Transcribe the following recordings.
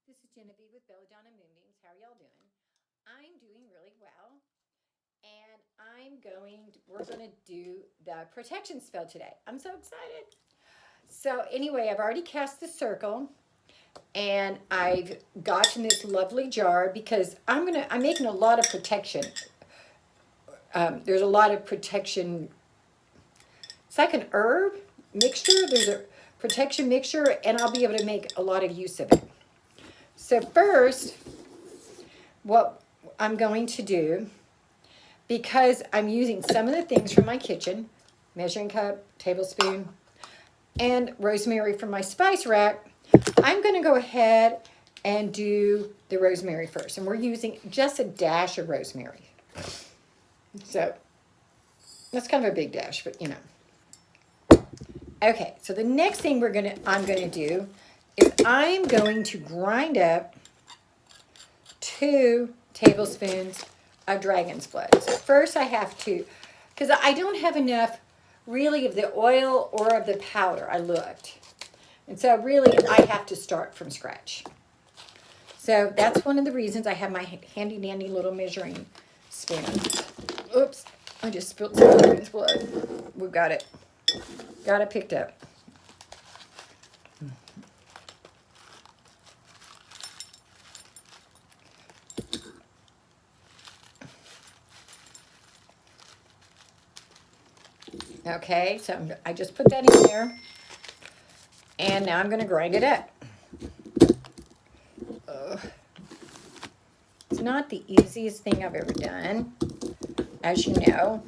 This is Genevieve with Belladonna and Moonbeams. How are y'all doing? I'm doing really well. And we're going to do the protection spell today. I'm so excited. So, anyway, I've already cast the circle and I've gotten this lovely jar because I'm making a lot of protection. There's a lot of protection. It's like an herb mixture. There's a protection mixture, and I'll be able to make a lot of use of it. So, first, what I'm going to do, because I'm using some of the things from my kitchen, measuring cup, tablespoon, and rosemary from my spice rack, I'm going to go ahead and do the rosemary first. And we're using just a dash of rosemary. So that's kind of a big dash, but you know. Okay, so the next thing I'm going to do is I'm going to grind up 2 tablespoons of dragon's blood. So first I have to, because I don't have enough really of the oil or of the powder. I looked. And so really I have to start from scratch. So that's one of the reasons I have my handy dandy little measuring spoon. Oops, I just spilled some dragon's blood. We've got it. Got it picked up. Okay, so I just put that in there. And now I'm going to grind it up. It's not the easiest thing I've ever done, as you know.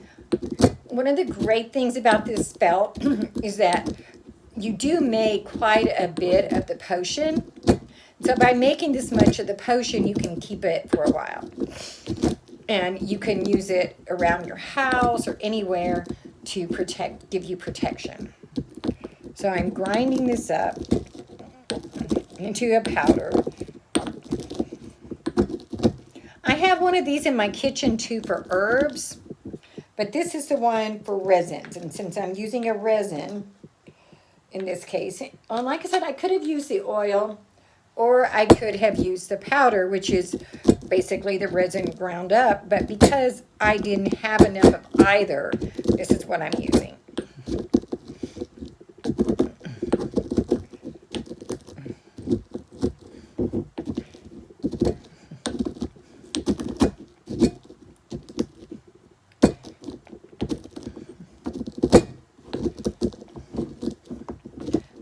One of the great things about this spell is that you do make quite a bit of the potion. So by making this much of the potion, you can keep it for a while. And you can use it around your house or anywhere to give you protection. So I'm grinding this up into a powder. I have one of these in my kitchen too for herbs, but this is the one for resins. And since I'm using a resin in this case, like I said, I could have used the oil or I could have used the powder, which is basically the resin ground up. But because I didn't have enough of either, this is what I'm using.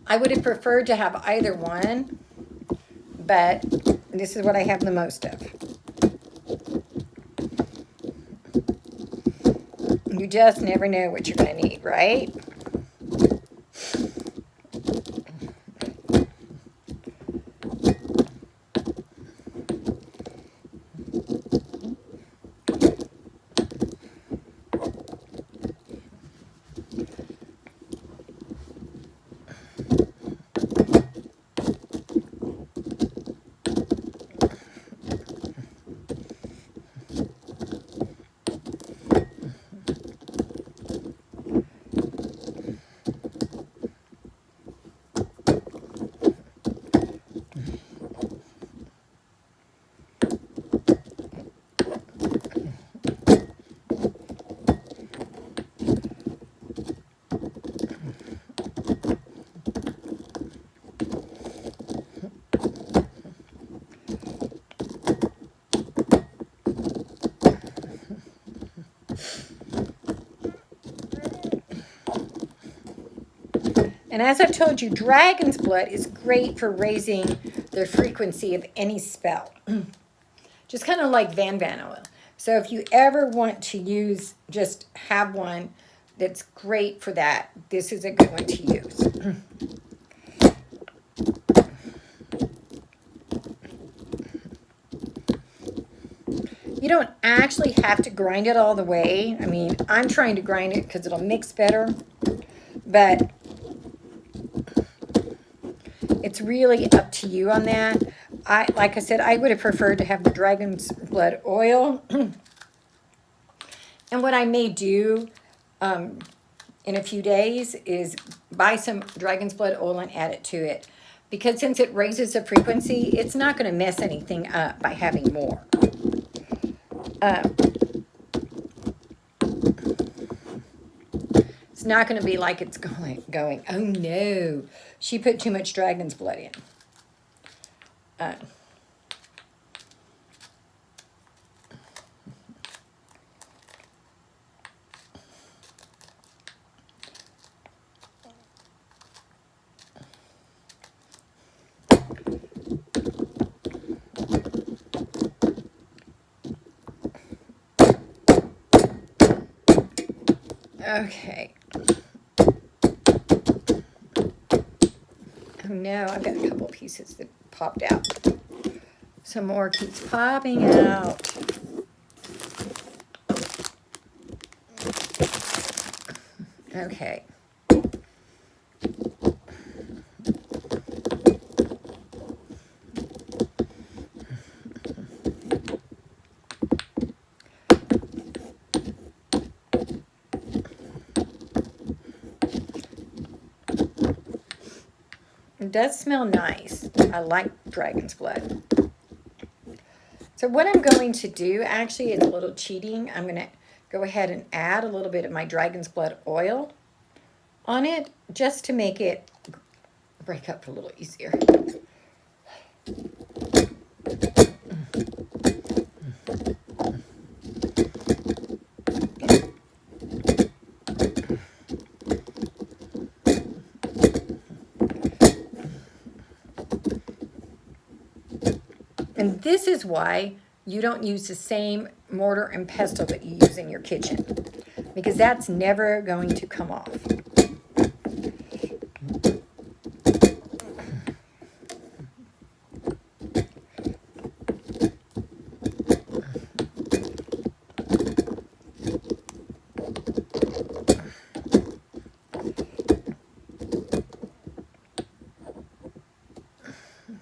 I would have preferred to have either one, but this is what I have the most of. You just never know what you're going to need, right? And as I've told you, dragon's blood is great for raising the frequency of any spell. Just kind of like Van oil. So if you ever want to just have one that's great for that, this is a good one to use. You don't actually have to grind it all the way. I mean, I'm trying to grind it because it'll mix better. But it's really up to you on that. Like I said, I would have preferred to have the dragon's blood oil. And what I may do in a few days is buy some dragon's blood oil and add it to it. because since it raises the frequency, it's not going to mess anything up by having more. It's not going to be like it's going, oh no, she put too much dragon's blood in. Okay. Oh no, I've got a couple pieces that popped out. Some more keeps popping out. Okay. It does smell nice. I like dragon's blood. So what I'm going to do, actually, it's a little cheating. I'm going to go ahead and add a little bit of my dragon's blood oil on it, just to make it break up a little easier. And this is why you don't use the same mortar and pestle that you use in your kitchen, because that's never going to come off.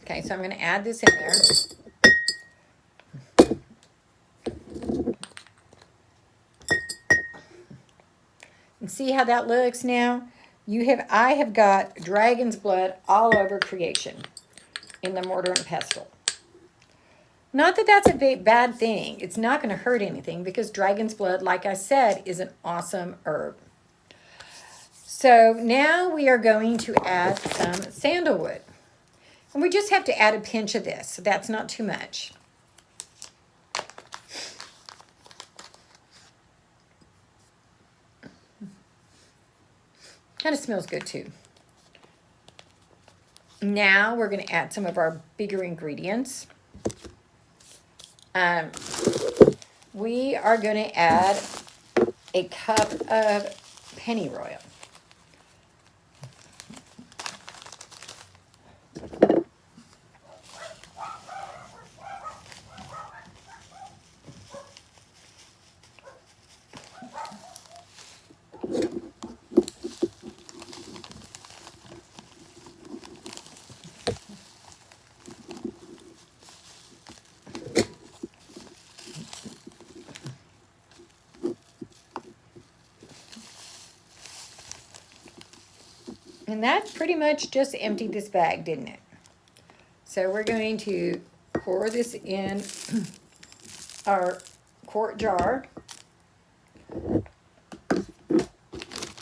Okay, so I'm going to add this in there. And see how that looks now? I have got dragon's blood all over creation in the mortar and pestle. Not that that's a bad thing. It's not going to hurt anything, because dragon's blood, like I said, is an awesome herb. So now we are going to add some sandalwood. And we just have to add a pinch of this, so that's not too much. Kind of smells good too. Now we're going to add some of our bigger ingredients. We are going to add a cup of pennyroyal. And that pretty much just emptied this bag, didn't it? So we're going to pour this in our quart jar.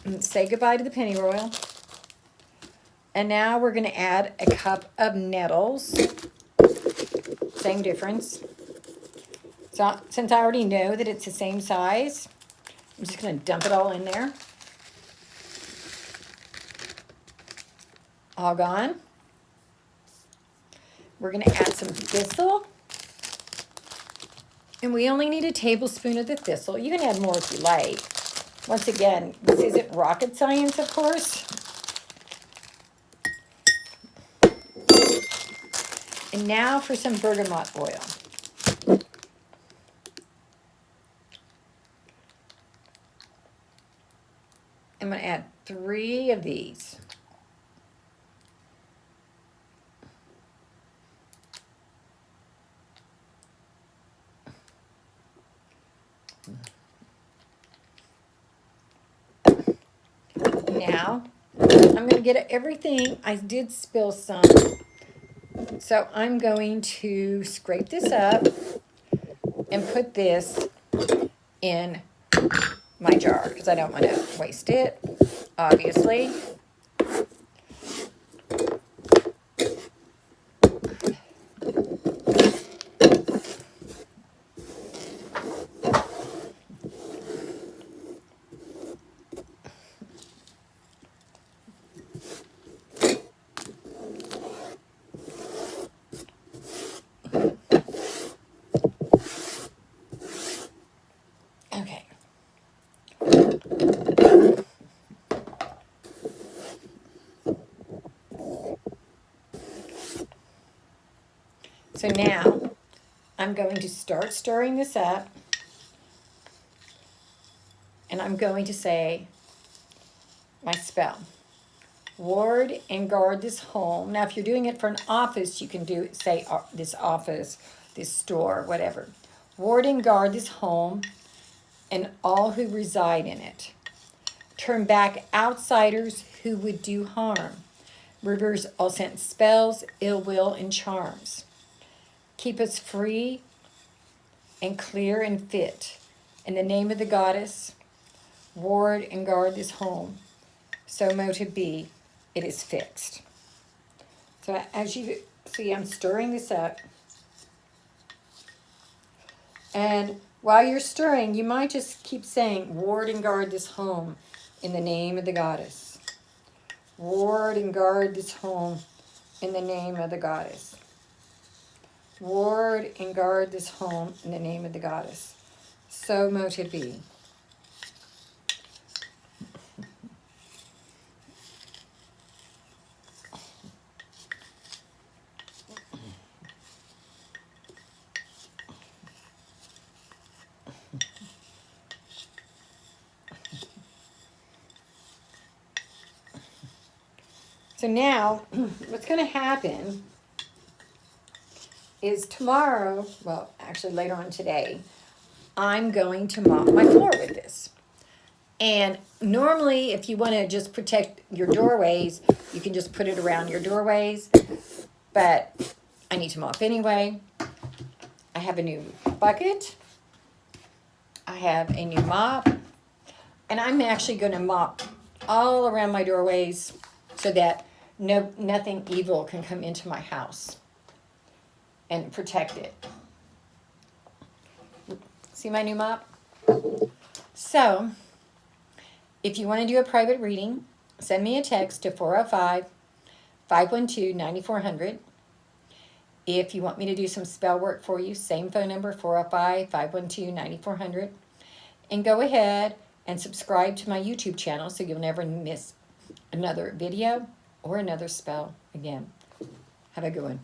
And say goodbye to the pennyroyal. And now we're going to add a cup of nettles. Same difference. So since I already know that it's the same size, I'm just going to dump it all in there. All gone. We're going to add some thistle. And we only need a tablespoon of the thistle. You can add more if you like. Once again, this isn't rocket science, of course. And now for some bergamot oil. I'm going to add 3 of these. Now, I'm going to get everything. I did spill some. So I'm going to scrape this up and put this in my jar because I don't want to waste it, obviously. Okay. So now I'm going to start stirring this up, and I'm going to say my spell. Ward and guard this home. Now, if you're doing it for an office, you can say this office, this store, whatever. Ward and guard this home and all who reside in it. Turn back outsiders who would do harm. Rivers all sent spells, ill will, and charms. Keep us free and clear and fit. In the name of the goddess, ward and guard this home. So mote it be, it is fixed. So as you see, I'm stirring this up. And while you're stirring, you might just keep saying, ward and guard this home in the name of the goddess. Ward and guard this home in the name of the goddess. Ward and guard this home in the name of the goddess. So mote it be. So now, what's going to happen is tomorrow, well, actually later on today, I'm going to mop my floor with this. And normally, if you want to just protect your doorways, you can just put it around your doorways. But I need to mop anyway. I have a new bucket. I have a new mop. And I'm actually going to mop all around my doorways so that nothing evil can come into my house and protect it. See my new mop? So, if you want to do a private reading, send me a text to 405-512-9400. If you want me to do some spell work for you, same phone number, 405-512-9400. And go ahead and subscribe to my YouTube channel so you'll never miss another video or another spell again. Have a good one.